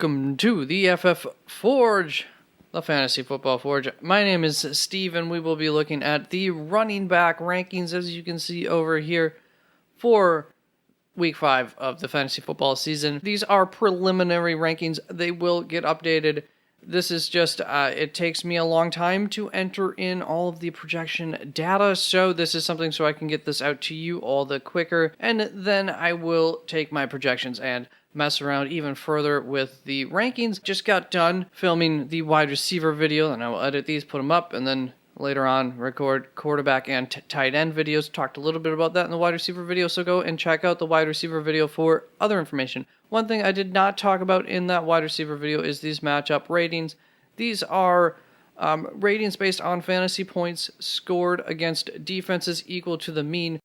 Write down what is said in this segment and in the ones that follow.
Welcome to the FF Forge, the Fantasy Football Forge. My name is Steve, and we will be looking at the running back rankings, as you can see over here, for Week 5 of the fantasy football season. These are preliminary rankings. They will get updated. This is just, it takes me a long time to enter in all of the projection data, so this is something so I can get this out to you all the quicker, and then I will take my projections and mess around even further with the rankings. Just got done filming the wide receiver video, and I will edit these, put them up, and then later on record quarterback and tight end videos. Talked a little bit about that in the wide receiver video, so go and check out the wide receiver video for other information. One thing I did not talk about in that wide receiver video is these matchup ratings. These are ratings based on fantasy points scored against defenses equal to the mean.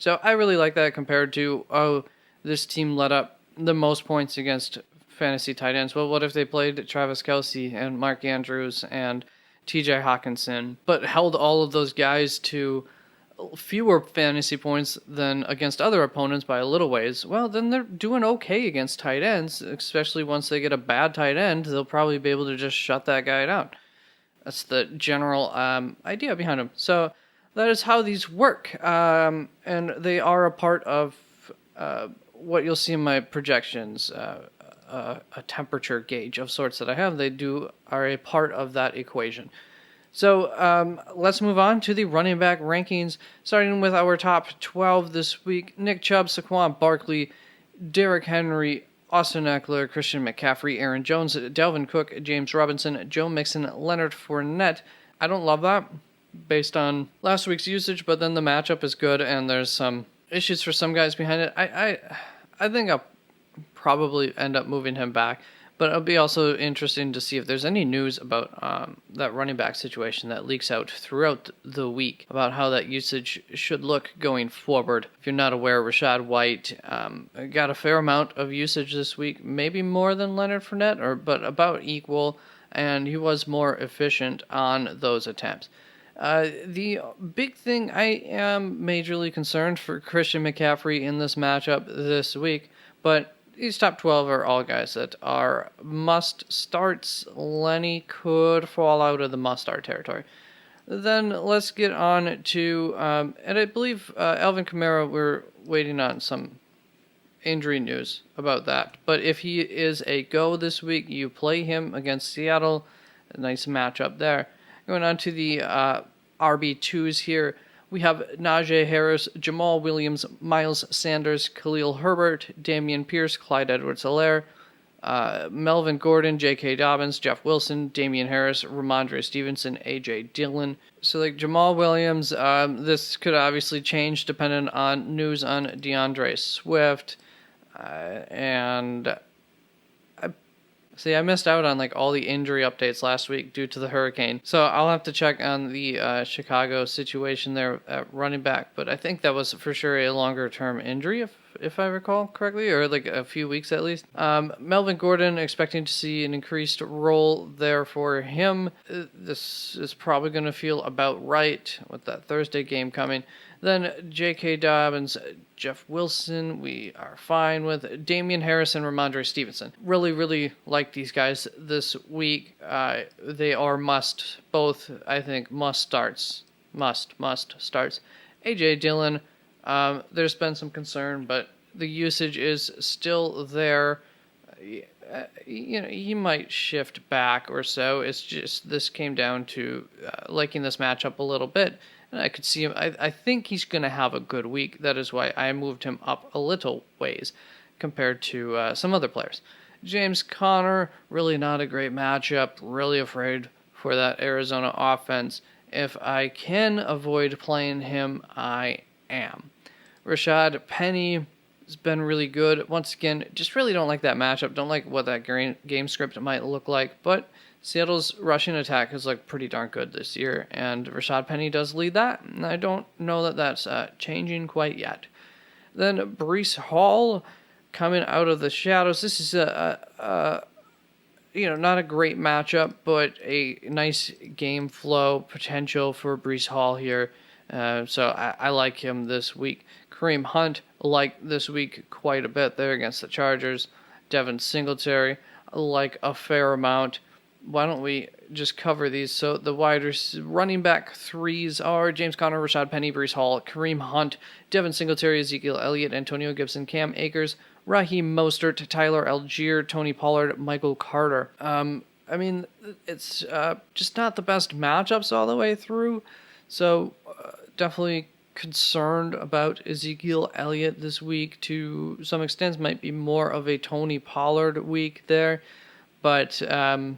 So I really like that compared to, this team let up the most points against fantasy tight ends. Well, what if they played Travis Kelce and Mark Andrews and TJ Hawkinson, but held all of those guys to fewer fantasy points than against other opponents by a little ways? Well, then they're doing okay against tight ends, especially once they get a bad tight end. They'll probably be able to just shut that guy down. That's the general idea behind them. So that is how these work, and they are a part of what you'll see in my projections, a temperature gauge of sorts that I have. They are a part of that equation. So let's move on to the running back rankings, starting with our top 12 this week. Nick Chubb, Saquon Barkley, Derrick Henry, Austin Eckler, Christian McCaffrey, Aaron Jones, Dalvin Cook, James Robinson, Joe Mixon, Leonard Fournette. I don't love that based on last week's usage, but then the matchup is good and there's some issues for some guys behind it. I think I'll probably end up moving him back, but it'll be also interesting to see if there's any news about that running back situation that leaks out throughout the week about how that usage should look going forward. If you're not aware, Rachaad White got a fair amount of usage this week, maybe more than Leonard Fournette, but about equal, and he was more efficient on those attempts. The big thing, I am majorly concerned for Christian McCaffrey in this matchup this week, but these top 12 are all guys that are must-starts. Lenny could fall out of the must-start territory. Then let's get on to, and I believe Alvin Kamara, we're waiting on some injury news about that. But if he is a go this week, you play him against Seattle. A nice matchup there. Going on to the RB2s here, we have Najee Harris, Jamal Williams, Miles Sanders, Khalil Herbert, Dameon Pierce, Clyde Edwards-Helaire, Melvin Gordon, J.K. Dobbins, Jeff Wilson, Damian Harris, Ramondre Stevenson, A.J. Dillon. So like Jamal Williams, this could obviously change depending on news on DeAndre Swift, and I missed out on like all the injury updates last week due to the hurricane. So I'll have to check on the Chicago situation there at running back. But I think that was for sure a longer term injury, if I recall correctly, or like a few weeks at least. Melvin Gordon, expecting to see an increased role there for him. This is probably going to feel about right with that Thursday game coming. Then J.K. Dobbins, Jeff Wilson, we are fine with. Damian Harris and Ramondre Stevenson. Really, really like these guys this week. They are both, I think, must starts. Must starts. A.J. Dillon, there's been some concern, but the usage is still there. He might shift back or so. It's just this came down to liking this matchup a little bit. And I could see him. I think he's going to have a good week. That is why I moved him up a little ways compared to some other players. James Conner, really not a great matchup. Really afraid for that Arizona offense. If I can avoid playing him, I am. Rashad Penny has been really good. Once again, just really don't like that matchup. Don't like what that game script might look like. But Seattle's rushing attack has looked pretty darn good this year, and Rashad Penny does lead that. And I don't know that that's changing quite yet. Then Breece Hall coming out of the shadows. This is not a great matchup, but a nice game flow potential for Breece Hall here. So I like him this week. Kareem Hunt, like this week quite a bit there against the Chargers. Devin Singletary, like a fair amount. Why don't we just cover these? So the running back threes are James Conner, Rashad Penny, Breece Hall, Kareem Hunt, Devin Singletary, Ezekiel Elliott, Antonio Gibson, Cam Akers, Raheem Mostert, Tyler Algier, Tony Pollard, Michael Carter. It's just not the best matchups all the way through. So definitely concerned about Ezekiel Elliott this week to some extent. Might be more of a Tony Pollard week there. But, so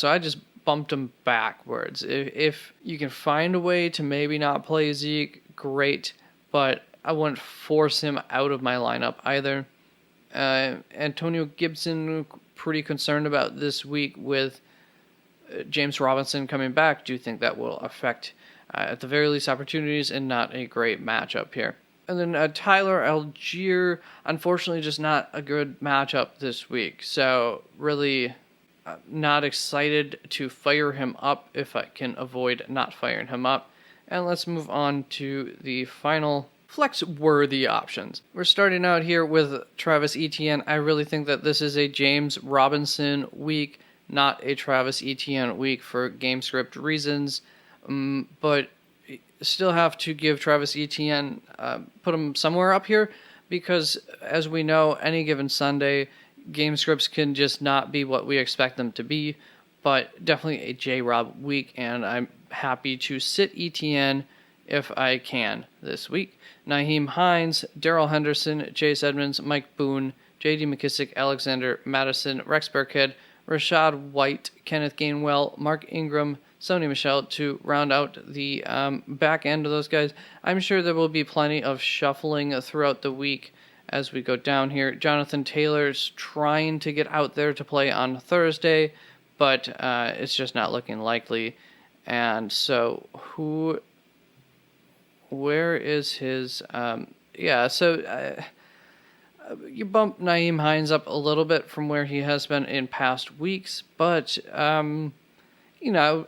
I just bumped him backwards. If you can find a way to maybe not play Zeke, great. But I wouldn't force him out of my lineup either. Antonio Gibson, pretty concerned about this week with James Robinson coming back. Do you think that will affect, at the very least, opportunities and not a great matchup here? And then Tyler Algier, unfortunately, just not a good matchup this week. So really not excited to fire him up if I can avoid not firing him up. And let's move on to the final flex-worthy options. We're starting out here with Travis Etienne. I really think that this is a James Robinson week, not a Travis Etienne week for game script reasons. But still have to give Travis Etienne, put him somewhere up here, because as we know, any given Sunday, game scripts can just not be what we expect them to be. But definitely a J-Rob week, and I'm happy to sit Etienne if I can this week. Nyheim Hines, Darrell Henderson, Chase Edmonds, Mike Boone, J.D. McKissick, Alexander Madison, Rex Burkhead, Rashad White, Kenneth Gainwell, Mark Ingram, Sony Michel to round out the back end of those guys. I'm sure there will be plenty of shuffling throughout the week as we go down here. Jonathan Taylor's trying to get out there to play on Thursday, but it's just not looking likely. And so where is his... you bump Nyheim Hines up a little bit from where he has been in past weeks, but, I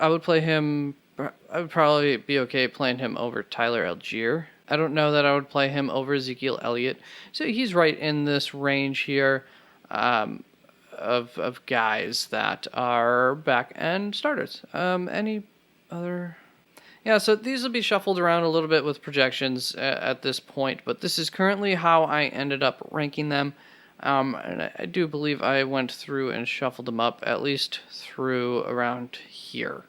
would play him... I would probably be okay playing him over Tyler Algier. I don't know that I would play him over Ezekiel Elliott. So he's right in this range here of guys that are back-end starters. Any other... Yeah, so these will be shuffled around a little bit with projections at this point, but this is currently how I ended up ranking them. And I do believe I went through and shuffled them up at least through around here.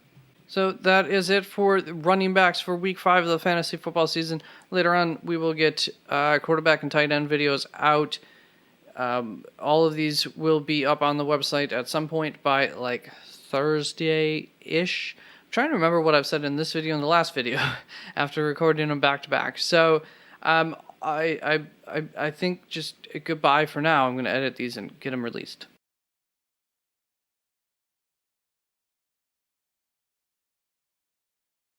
So that is it for running backs for week 5 of the fantasy football season. Later on, we will get quarterback and tight end videos out. All of these will be up on the website at some point by like Thursday-ish. Trying to remember what I've said in this video and the last video after recording them back to back. So I think just goodbye for now. I'm going to edit these and get them released.